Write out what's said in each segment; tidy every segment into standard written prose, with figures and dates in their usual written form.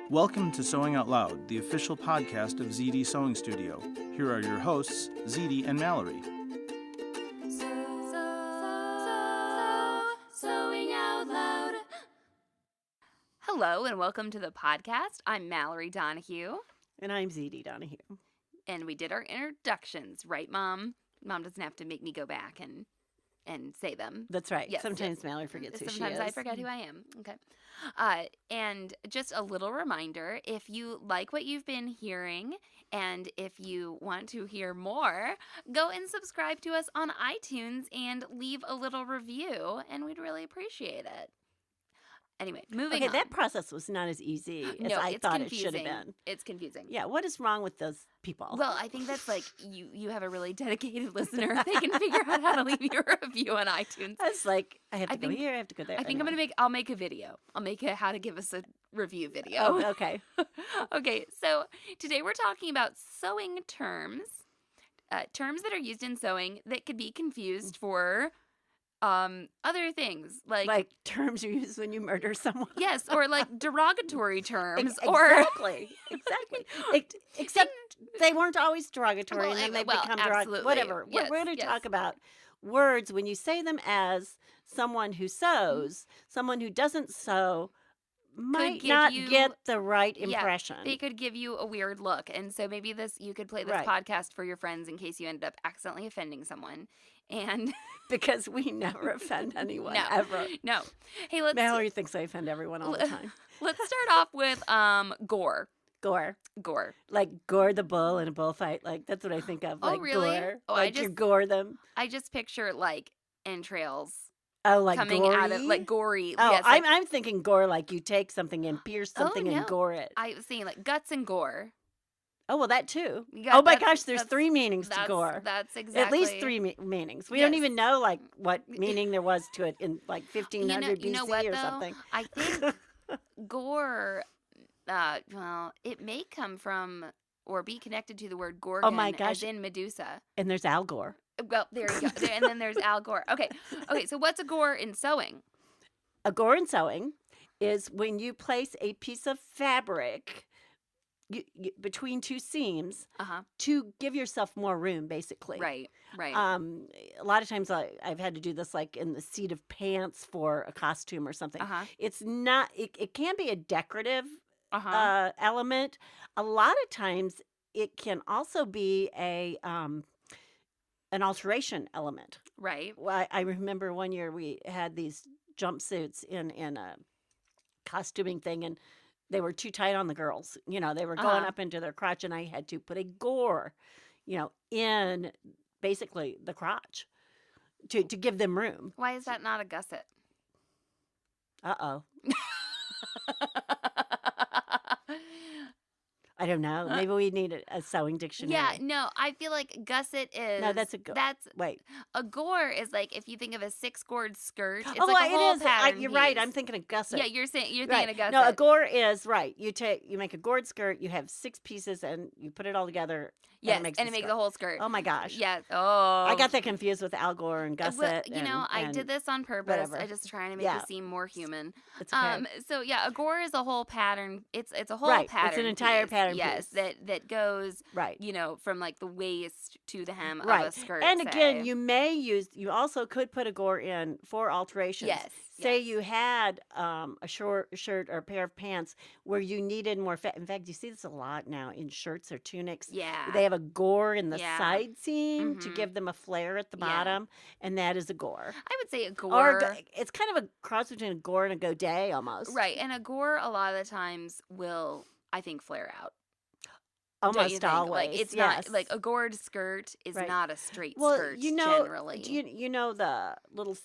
Welcome to Sewing Out Loud, the official podcast of ZD Sewing Studio. Here are your hosts, ZD and Mallory. Sewing Out Loud. Hello and welcome to the podcast. I'm Mallory Donahue. And I'm ZD Donahue. And we did our introductions, right, Mom? Mom doesn't have to make me go back and say them. That's right. Yes, Sometimes yes. Mallory forgets who she is. Sometimes I forget who I am. Okay. And just a little reminder, if you like what you've been hearing and if you want to hear more, go and subscribe to us on iTunes and leave a little review, and we'd really appreciate it. Anyway, moving on. That process was not as easy as I thought it should have been. It's confusing. Yeah, what is wrong with those people? Well, I think that's like you have a really dedicated listener. They can figure out how to leave you a review on iTunes. I was like, I have to go here, I have to go there. I think I'll make a video. I'll make a how to give us a review video. Oh, okay. Okay, so today we're talking about sewing terms. Terms that are used in sewing that could be confused for other things like terms you use when you murder someone. Yes, or like derogatory terms. Exactly. Except they weren't always derogatory, and then they become derogatory. Whatever. Yes, we're going to talk about words when you say them as someone who sews. Someone who doesn't sew might not get the right impression. They could give you a weird look, and so maybe you could play this podcast for your friends in case you ended up accidentally offending someone. And because we never offend anyone, ever. No. Hey, Mallory thinks I offend everyone all the time. Let's start off with Gore. Gore. Like Gore the bull in a bullfight. Like, that's what I think of. Like, really? Gore. Oh, like you gore them. I just picture, like, entrails. Oh, like coming gory? out of, like, gory. Oh, yes, I'm thinking gore, like you take something and pierce something and gore it. I was saying, like, guts and gore. Oh, well, that too. Oh, my gosh, there's three meanings to gore. That's exactly. At least three meanings. We don't even know, like, what meaning there was to it in, like, 1500 BC or something. I think gore, well, it may come from or be connected to the word Gorgon, as in Medusa. And there's Al Gore. Well, there you go. And then there's Al Gore. Okay, so what's a gore in sewing? A gore in sewing is when you place a piece of fabric between two seams to give yourself more room, basically. Right. A lot of times I've had to do this, like in the seat of pants for a costume or something. It's not. It can be a decorative element. A lot of times it can also be an alteration element. Right. Well, I remember one year we had these jumpsuits in a costuming thing, and they were too tight on the girls. You know, they were going up into their crotch, and I had to put a gore, in basically the crotch to give them room. Why is that not a gusset? Uh-oh. I don't know. Maybe we need a sewing dictionary. Yeah, no, I feel like gusset is... No, that's a gore. Wait. A gore is like if you think of a six-gored skirt. It's like a whole it is. Pattern You're right. I'm thinking of gusset. Yeah, you're thinking of gusset. No, a gore is, right. You make a gored skirt, you have 6 pieces, and you put it all together. Yes, and it makes a whole skirt. Oh, my gosh. Yes. Oh. I got that confused with Al Gore and gusset. Well, I did this on purpose. Whatever. I just trying to make it seem more human. It's okay. So, a gore is a whole pattern. It's a whole pattern. It's an entire pattern piece. Yes, that goes, right. From like the waist to the hem of a skirt. And again, you also could put a gore in for alterations. Yes. Say you had a short shirt or a pair of pants where you needed more in fact, you see this a lot now in shirts or tunics. Yeah. They have a gore in the side seam to give them a flare at the bottom, and that is a gore. I would say a gore. Or it's kind of a cross between a gore and a godet almost. Right, and a gore a lot of the times will, I think, flare out. Almost always. Like it's not like a gored skirt is not a straight skirt generally. Do you know the little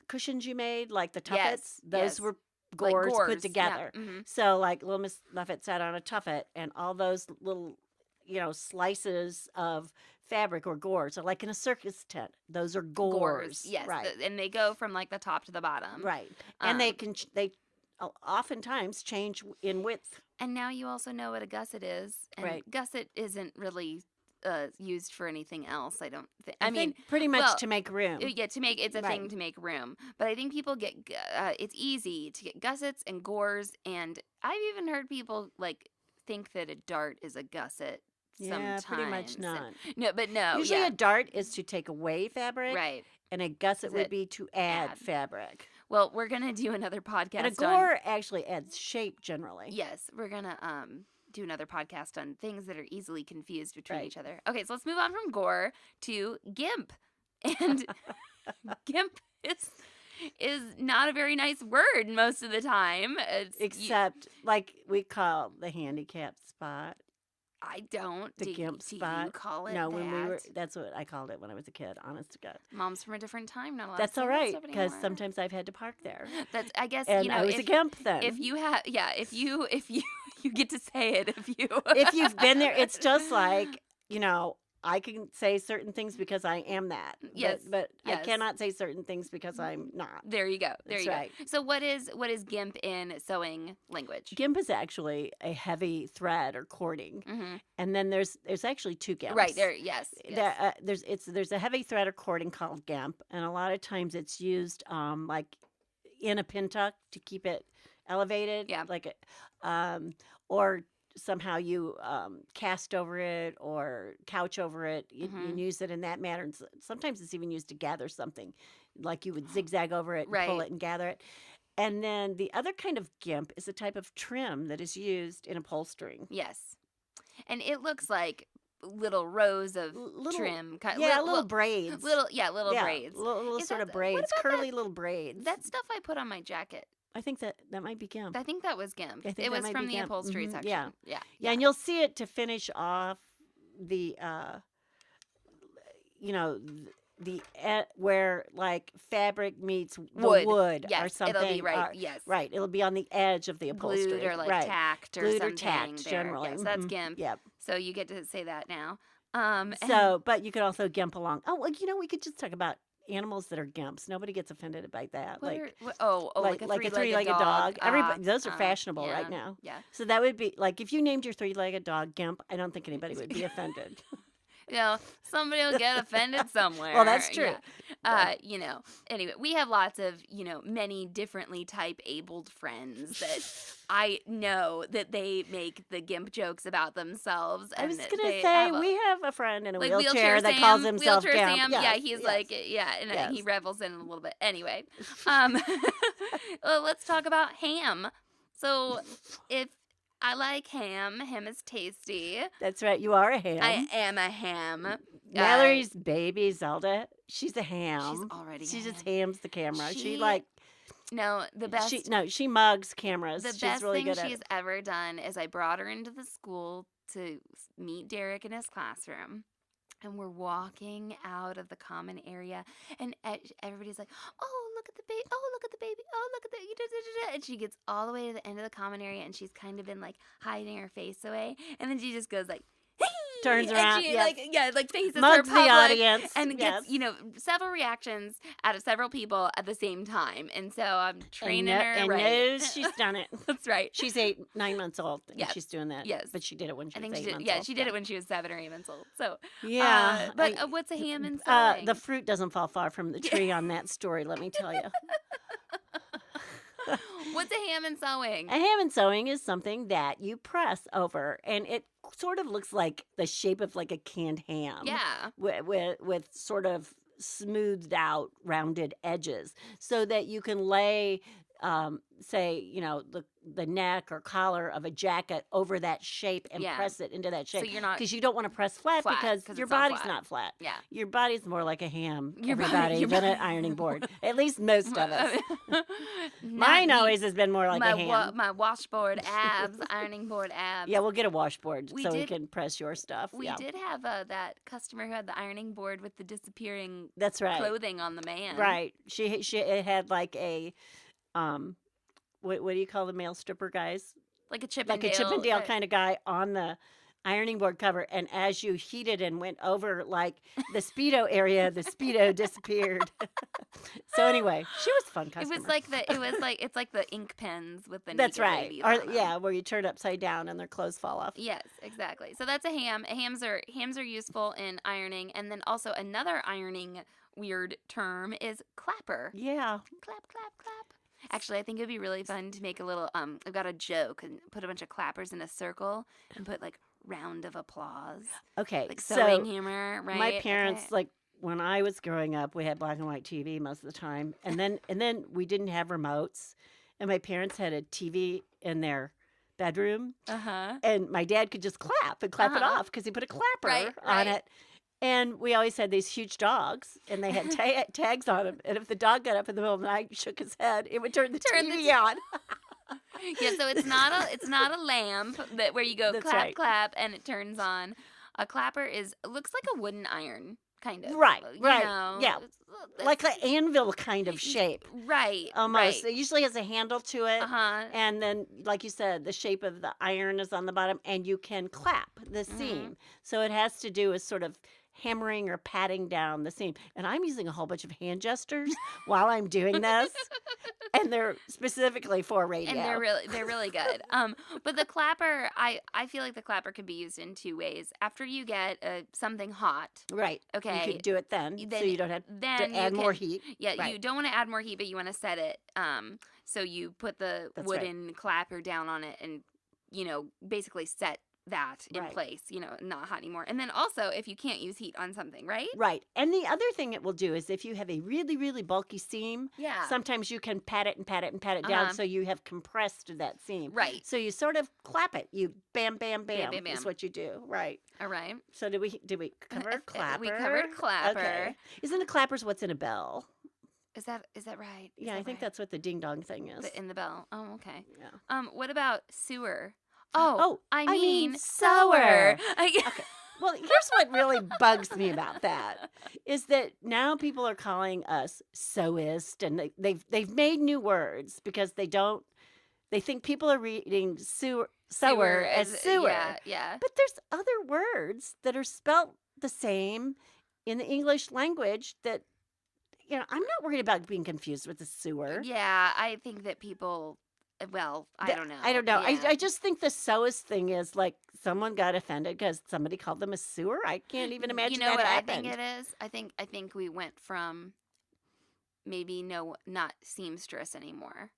cushions you made, like the tuffets? Yes, those were gores, put together. Yeah. Mm-hmm. So like little Miss Muffet sat on a tuffet, and all those little slices of fabric or gores are like in a circus tent. Those are gores. Yes, right. And they go from like the top to the bottom. Right, and they oftentimes change in width. And now you also know what a gusset is. And gusset isn't really used for anything else. I don't think. I mean, pretty much to make room. Yeah, it's a thing to make room. But I think people get it's easy to get gussets and gores, and I've even heard people like think that a dart is a gusset. Yeah, pretty much not. No. Usually a dart is to take away fabric. Right. And a gusset would be to add fabric. Well, we're going to do another podcast. And a gore actually adds shape generally. Yes, we're going to do another podcast on things that are easily confused between each other. Okay, so let's move on from Gore to Gimp. And Gimp is not a very nice word most of the time. Except like we call the handicap spot. I don't. The Gimp spot. Do you call it No, that? when we were, that's what I called it when I was a kid, honest to God. Mom's from a different time, not allowed That's to say all right, because sometimes I've had to park there. That's, I guess, and I was a Gimp then. If you have, if you get to say it, if you've been there, it's just like, I can say certain things because I am that. Yes. But I cannot say certain things because I'm not. There you go. That's right. So what is Gimp in sewing language? Gimp is actually a heavy thread or cording. Mm-hmm. And then there's actually two Gimps. Right, there, yes. There's a heavy thread or cording called Gimp, and a lot of times it's used like in a pin tuck to keep it elevated. Yeah. Like or somehow you cast over it or couch over it. You use it in that manner. And sometimes it's even used to gather something, like you would zigzag over it and pull it and gather it. And then the other kind of Gimp is a type of trim that is used in upholstering. Yes. And it looks like little rows of trim. Little braids. Little braids. Little sort of braids, curly little braids. That stuff I put on my jacket. I think that might be Gimp. I think that was Gimp. It was from the upholstery section. Yeah, and you'll see it to finish off the, where like fabric meets the wood or something. It'll be right. Yes, right. It'll be on the edge of the upholstery, glued or like tacked or glued something. Or tacked there. generally. Yes, that's Gimp. Yep. So you get to say that now. But you could also Gimp along. Oh, well, we could just talk about animals that are Gimps. Nobody gets offended by that. Like a three-legged dog. Everybody, those are fashionable right now. Yeah. So that would be like if you named your three-legged dog Gimp, I don't think anybody would be offended. Somebody will get offended somewhere. Well, that's true. Yeah. Anyway, we have lots of, many differently type abled friends that I know that they make the Gimp jokes about themselves. I was going to say, we have a friend in a wheelchair that calls himself Gimp. Sam, he's he revels in it a little bit. Anyway, let's talk about ham. So if I like ham. Ham is tasty. That's right. You are a ham. I am a ham. Mallory's baby, Zelda, she's a ham. She's already She just hams the camera. She mugs cameras. The best thing she's ever done is I brought her into the school to meet Derek in his classroom. And we're walking out of the common area, and everybody's like, "Oh, look at the baby! Oh, look at the baby! Oh, look at the..." And she gets all the way to the end of the common area, and she's kind of been like hiding her face away, and then she just goes like, "Hey!" Turns around, and she faces mugs her public, the audience, and gets several reactions out of several people at the same time. And so I'm training her. And knows she's done it. That's right. She's 9 months old. And she's doing that. Yes, but she did it when she was 8 months old. Yeah, she did it when she was 7 or 8 months old. So but what's a ham in sewing? The fruit doesn't fall far from the tree on that story. Let me tell you. What's a ham in sewing? A ham in sewing is something that you press over, and it sort of looks like the shape of like a canned ham. Yeah. With sort of smoothed out, rounded edges, so that you can lay, the neck or collar of a jacket over that shape and press it into that shape. So you're not, because you don't want to press flat because your body's not flat. Yeah, your body's more like a ham. Than an ironing board. At least most of us. Mine always has been more like a ham. My washboard abs, ironing board abs. Yeah, we'll get a washboard we can press your stuff. We did have that customer who had the ironing board with the disappearing. That's right. Clothing on the man. Right. It had like a what do you call the male stripper guys? Like a Chippendale. Like a Chippendale kind of guy on the ironing board cover, and as you heated and went over like the Speedo area, the Speedo disappeared. So anyway, she was a fun customer. It's like the ink pens with the That's naked right. ladies Or on them. yeah, where you turn upside down and their clothes fall off. Yes, exactly. So that's a ham. Hams are useful in ironing, and then also another ironing weird term is clapper. Yeah. Clap, clap, clap. Actually, I think it would be really fun to make a little, I've got a joke and put a bunch of clappers in a circle and put like round of applause. Okay. Like sewing so hammer, right? my parents, Okay. like when I was growing up, we had black and white TV most of the time. And then we didn't have remotes. And my parents had a TV in their bedroom. Uh-huh. And my dad could just clap and clap it off because he put a clapper on it. And we always had these huge dogs, and they had tags on them. And if the dog got up in the middle of the night and shook his head, it would turn the TV on. Yeah, so it's not a lamp where you go clap, clap, and it turns on. A clapper looks like a wooden iron, kind of. Right. Know, yeah. Like an anvil kind of shape. Right. Almost. Right. It usually has a handle to it. Uh-huh. And then, like you said, the shape of the iron is on the bottom, and you can clap the seam. So it has to do with sort of hammering or patting down the seam. And I'm using a whole bunch of hand gestures while I'm doing this. And they're specifically for radio. And they're really good. But the clapper, I feel like the clapper could be used in two ways. After you get something hot. Right. Okay. You could do it then so you don't have to add more heat. Yeah, right. You don't want to add more heat, but you want to set it. So you put the wooden clapper down on it and, basically set that in place, not hot anymore. And then also, if you can't use heat on something, right? Right. And the other thing it will do is if you have a really, really bulky seam, yeah, sometimes you can pat it down so you have compressed that seam. Right. So you sort of clap it. You bam, bam, bam, bam, bam. Is what you do. Right. All right. So did we cover clapper? We covered clapper. Okay. Isn't a clapper's what's in a bell? Is that right? Yeah, I think that's what the ding dong thing is. In the bell. Oh, okay. Yeah. What about sewer? I mean sewer. Okay. Well, here's what really bugs me about that is that now people are calling us sewist, and they've made new words because they think people are reading sewer as sewer. Yeah. But there's other words that are spelt the same in the English language that I'm not worried about being confused with the sewer. Yeah, I think that people. Well, I don't know. I don't know. Yeah. I just think the sewist thing is like someone got offended because somebody called them a sewer. I can't even imagine that happened. I think it is? I think we went from maybe not seamstress anymore.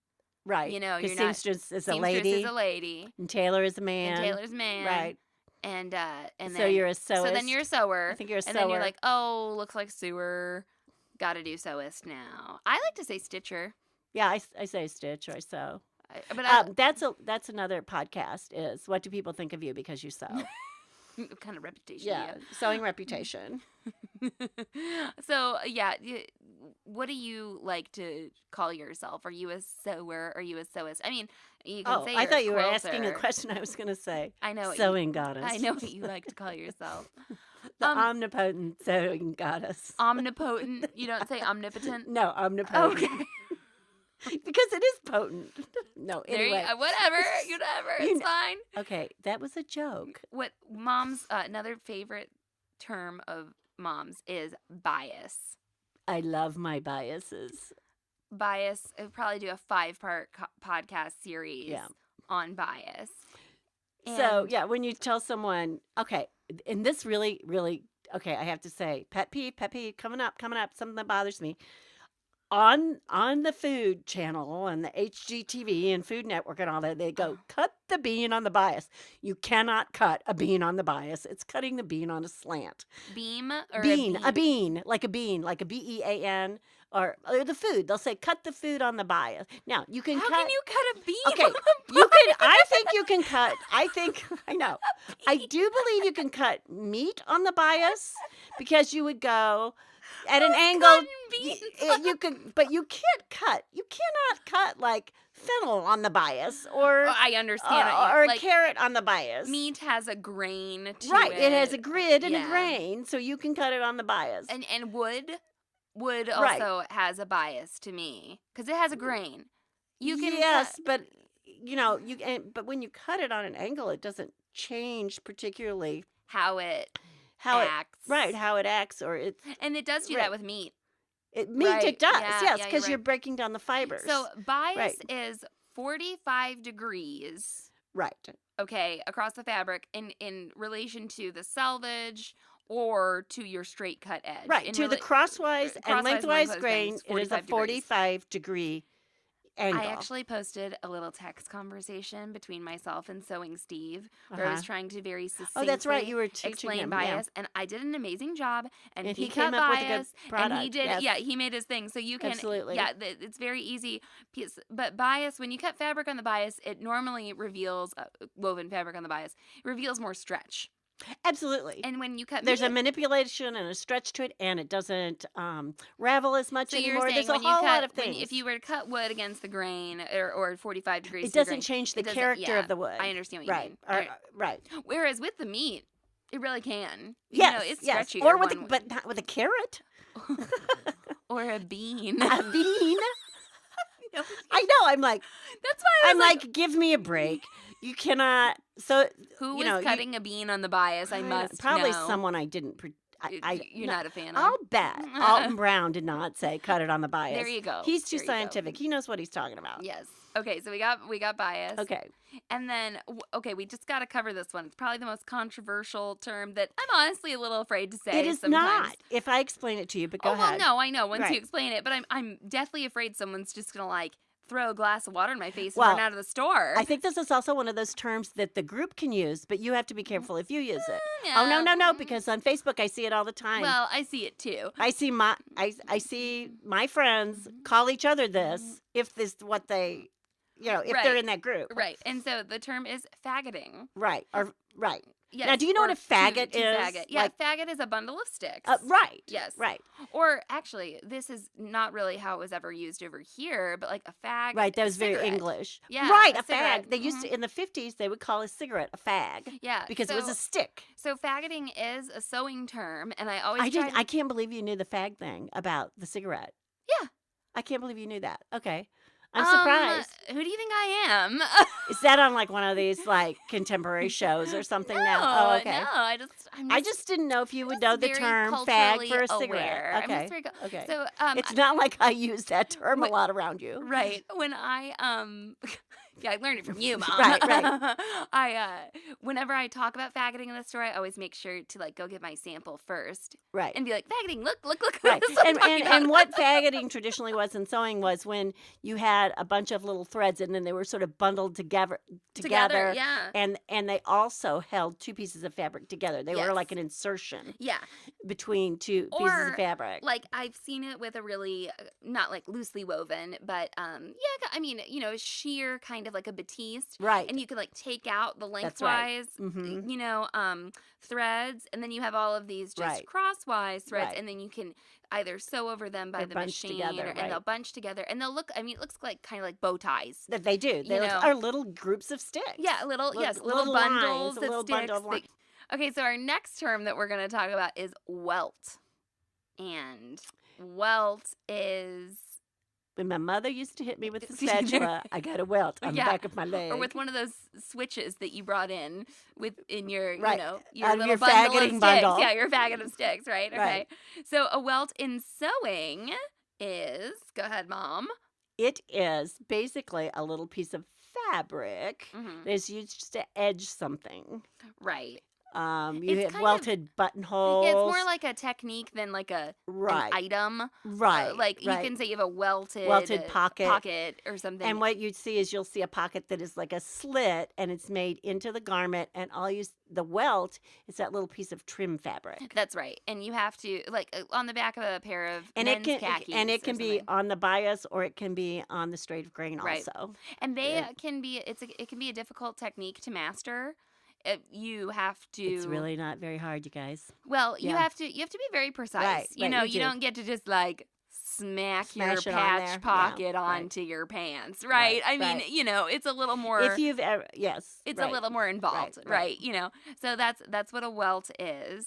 Right. Because seamstress is a lady. And tailor is a man. And tailor's a man. Right. And so then you're a sewist. So then you're a sewer. I think you're a sewer. And then you're like, oh, looks like sewer. Got to do sewist now. I like to say stitcher. Yeah, I say stitch or I sew. That's another podcast is what do people think of you because you sew? What kind of reputation? Yeah, sewing reputation. So, what do you like to call yourself? Are you a sewer? Are you a sewist? I mean, you can say I thought you were quilter. asking a question I was going to say. I know. Sewing goddess. I know what you like to call yourself. The omnipotent sewing goddess. Omnipotent? You don't say omnipotent? No, omnipotent. Okay. Because it is potent. No, anyway. Whatever. It's fine. Okay, that was a joke. What mom's, another favorite term of mom's is bias. I love my biases. Bias, I would probably do a 5-part podcast series on bias. So, when you tell someone, okay, and this really, really, okay, I have to say, pet peeve, coming up, something that bothers me. On the Food Channel and the HGTV and Food Network and all that, they go, cut the bean on the bias. You cannot cut a bean on the bias. It's cutting the bean on a slant. Beam or a bean, like a BEAN, or the food. They'll say, cut the food on the bias. Now, you can How can you cut a bean okay, on the you can. I think you can cut. I know. I do believe you can cut meat on the bias because you would go at an angle. You can, but you can't cut. You cannot cut like fennel on the bias, or I understand, or a carrot on the bias. Meat has a grain to it. Right, it has a grid and a grain, so you can cut it on the bias. And wood also has a bias to me because it has a grain. You can but but when you cut it on an angle, it doesn't changed particularly how it how acts. how it acts, or it's And it does do right. that with meat. It Right. does, Yeah, yes, yeah, because you're you're right. breaking down the fibers. So bias Right. is 45 degrees, Right. okay, across the fabric in relation to the selvage or to your straight cut edge. Right. To the crosswise and lengthwise grain, it is a 45-degree angle. I actually posted a little text conversation between myself and Sewing Steve where I was trying to very succinctly that's right. You were teaching explain him, bias, and I did an amazing job. And he came cut up bias, with a good product. and he did. Yes. Yeah, he made his thing. So you can. Absolutely. Yeah, it's very easy. But bias, when you cut fabric on the bias, it normally reveals woven fabric on the bias. It reveals more stretch. Absolutely. And when you cut there's meat, a manipulation and a stretch to it, and it doesn't ravel as much so anymore. You're saying there's a when whole you cut, lot of things. if you were to cut wood against the grain or 45 degrees, it to the doesn't grain, change the it doesn't- character yeah, of the wood. I understand what you right. mean. Right. Whereas with the meat, it really can. Yes. It's yes. stretchier. Or with but not with a carrot. Or a bean. A bean. I know. I'm like. That's why I'm like, give me a break. You cannot. So who you was know, cutting a bean on the bias? I must probably know. someone I didn't. You're not a fan of. I'll bet Alton Brown did not say cut it on the bias. There you go. He's too There you go. scientific. He knows what he's talking about. Yes. Okay, so we got bias. Okay. And then we just got to cover this one. It's probably the most controversial term that I'm honestly a little afraid to say. It is sometimes. not. If I explain it to you, but go ahead. Well, no, I know once Right. you explain it, but I'm deathly afraid someone's just gonna like throw a glass of water in my face and Well, run out of the store. I think this is also one of those terms that the group can use, but you have to be careful if you use it. Yeah. Oh no, because on Facebook I see it all the time. Well, I see it too. I see my friends call each other this if this what they if Right. they're in that group. Right. And so the term is faggoting. Right. Or right. Yes. Now, do you know or what a faggot to is? Faggot. Yeah, faggot is a bundle of sticks. Right. Yes. Right. Or actually, this is not really how it was ever used over here, but like a fag. Right. That was cigarette. very English. Yeah. Right. A cigarette. fag. They used to in the 50s. They would call a cigarette a fag. Yeah. Because it was a stick. So faggoting is a sewing term, and I always I can't believe you knew the fag thing about the cigarette. Yeah. I can't believe you knew that. Okay. I'm surprised. Who do you think I am? Is that on like one of these like contemporary shows or something now? Oh, okay. No, I just didn't know if you would know the very term fag culturally for a aware. cigarette. I'm Okay. just very Okay. So it's not like I use that term a lot around you. right when I yeah, I learned it from you, Mom. Right. Whenever I talk about faggoting in the store, I always make sure to like go get my sample first. Right. And be like, faggoting, look. Right. This is what I'm talking about. And what faggoting traditionally was in sewing was when you had a bunch of little threads and then they were sort of bundled together. Yeah. And they also held two pieces of fabric together. They were like an insertion. Yeah. Between two pieces of fabric. Like I've seen it with a really not like loosely woven, but I mean, sheer kind of like a batiste. Right. And you could like take out the That's right. lengthwise threads, and then you have all of these just crosswise threads, and then you can either sew over them by the machine together, and they'll bunch together, and they'll look, it looks like kind of like bow ties. That they do. They are little groups of sticks. Yeah, little bundles lines, of a little sticks. bundle of lines. Okay, so our next term that we're going to talk about is welt. And welt is... When my mother used to hit me with the spatula, I got a welt on the back of my leg. Or with one of those switches that you brought in your, your Out little of your bundle faggoting of sticks. bundle. Yeah, your faggot of sticks, right? Okay. Right. So a welt in sewing is, go ahead, Mom. It is basically a little piece of fabric that is used to edge something. Right. You have welted buttonholes. It's more like a technique than like an item. Right. You can say you have a welted pocket or something. And what you'd see is you'll see a pocket that is like a slit and it's made into the garment, and the welt is that little piece of trim fabric. That's right. And you have to on the back of a pair of men's khakis. And it can be on the bias or it can be on the straight of grain also. And they can be it can be a difficult technique to master. You have to. It's really not very hard, you guys. Well, you have to be very precise. Right, you don't get to just smash your patch pocket onto your pants, right? I mean, it's a little more. If you've ever, yes, it's a little more involved, right? So that's what a welt is.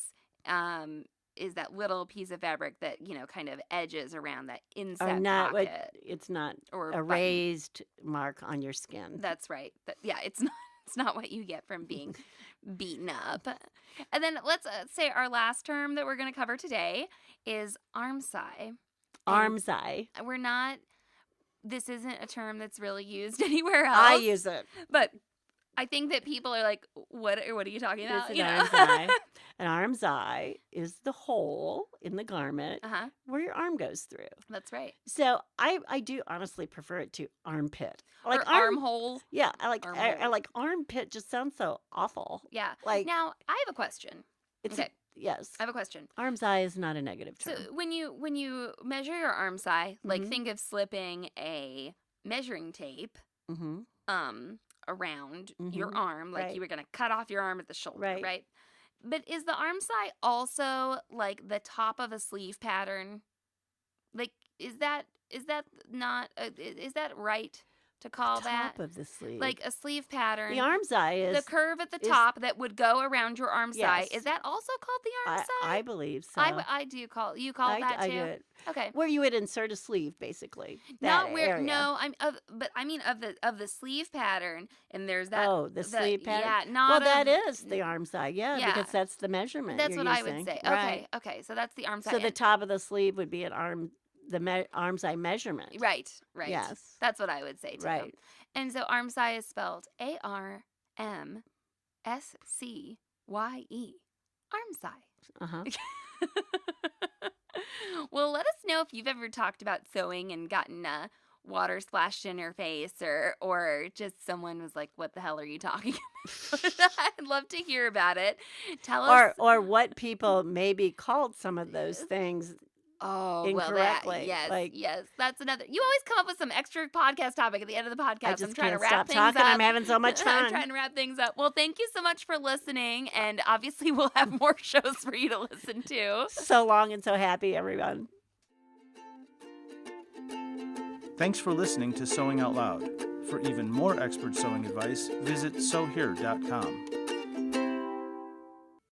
Is that little piece of fabric that kind of edges around that inset pocket. It's not or a raised mark on your skin. That's right. It's not. It's not what you get from being beaten up. And then let's say our last term that we're going to cover today is Armscye. Armscye. This isn't a term that's really used anywhere else. I use it. But I think that people are like, what are you talking about? This is armscye. An armscye is the hole in the garment where your arm goes through. That's right. So I do honestly prefer it to armpit. Like armhole. Yeah, I like armpit. Just sounds so awful. Yeah. Like, now I have a question. Yes. I have a question. Armscye is not a negative term. So when you measure your armscye, like think of slipping a measuring tape around your arm, like you were going to cut off your arm at the shoulder, right? But is the armscye also like the top of a sleeve pattern? Like, is that right to call that? Top of the sleeve. Like a sleeve pattern. The armscye is... The curve at the top that would go around your armscye. Yes. Is that also called the armscye? I believe so. I do call... You call that too? I do it. Okay. Where you would insert a sleeve, basically. Not where... Area. No, I mean of the sleeve pattern, and there's that... Oh, the sleeve pattern? Yeah, not... Well, that is the armscye, because that's the measurement. That's what using. I would say. Right. Okay, so that's the armscye. So the top of the sleeve would be the armscye measurement. Right. Yes. That's what I would say too. Right. And so armscye is spelled Armscye. Armscye. Well, let us know if you've ever talked about sewing and gotten water splashed in your face, or just someone was like, "What the hell are you talking about?" I'd love to hear about it. Tell us, or what people maybe called some of those things. Oh, incorrectly. Well, yes. That's another. You always come up with some extra podcast topic at the end of the podcast. I just I'm trying can't to wrap stop things talking. up. I'm having so much fun. I'm trying to wrap things up. Well, thank you so much for listening, and obviously we'll have more shows for you to listen to. So long and so happy, everyone. Thanks for listening to Sewing Out Loud. For even more expert sewing advice, visit sewhere.com.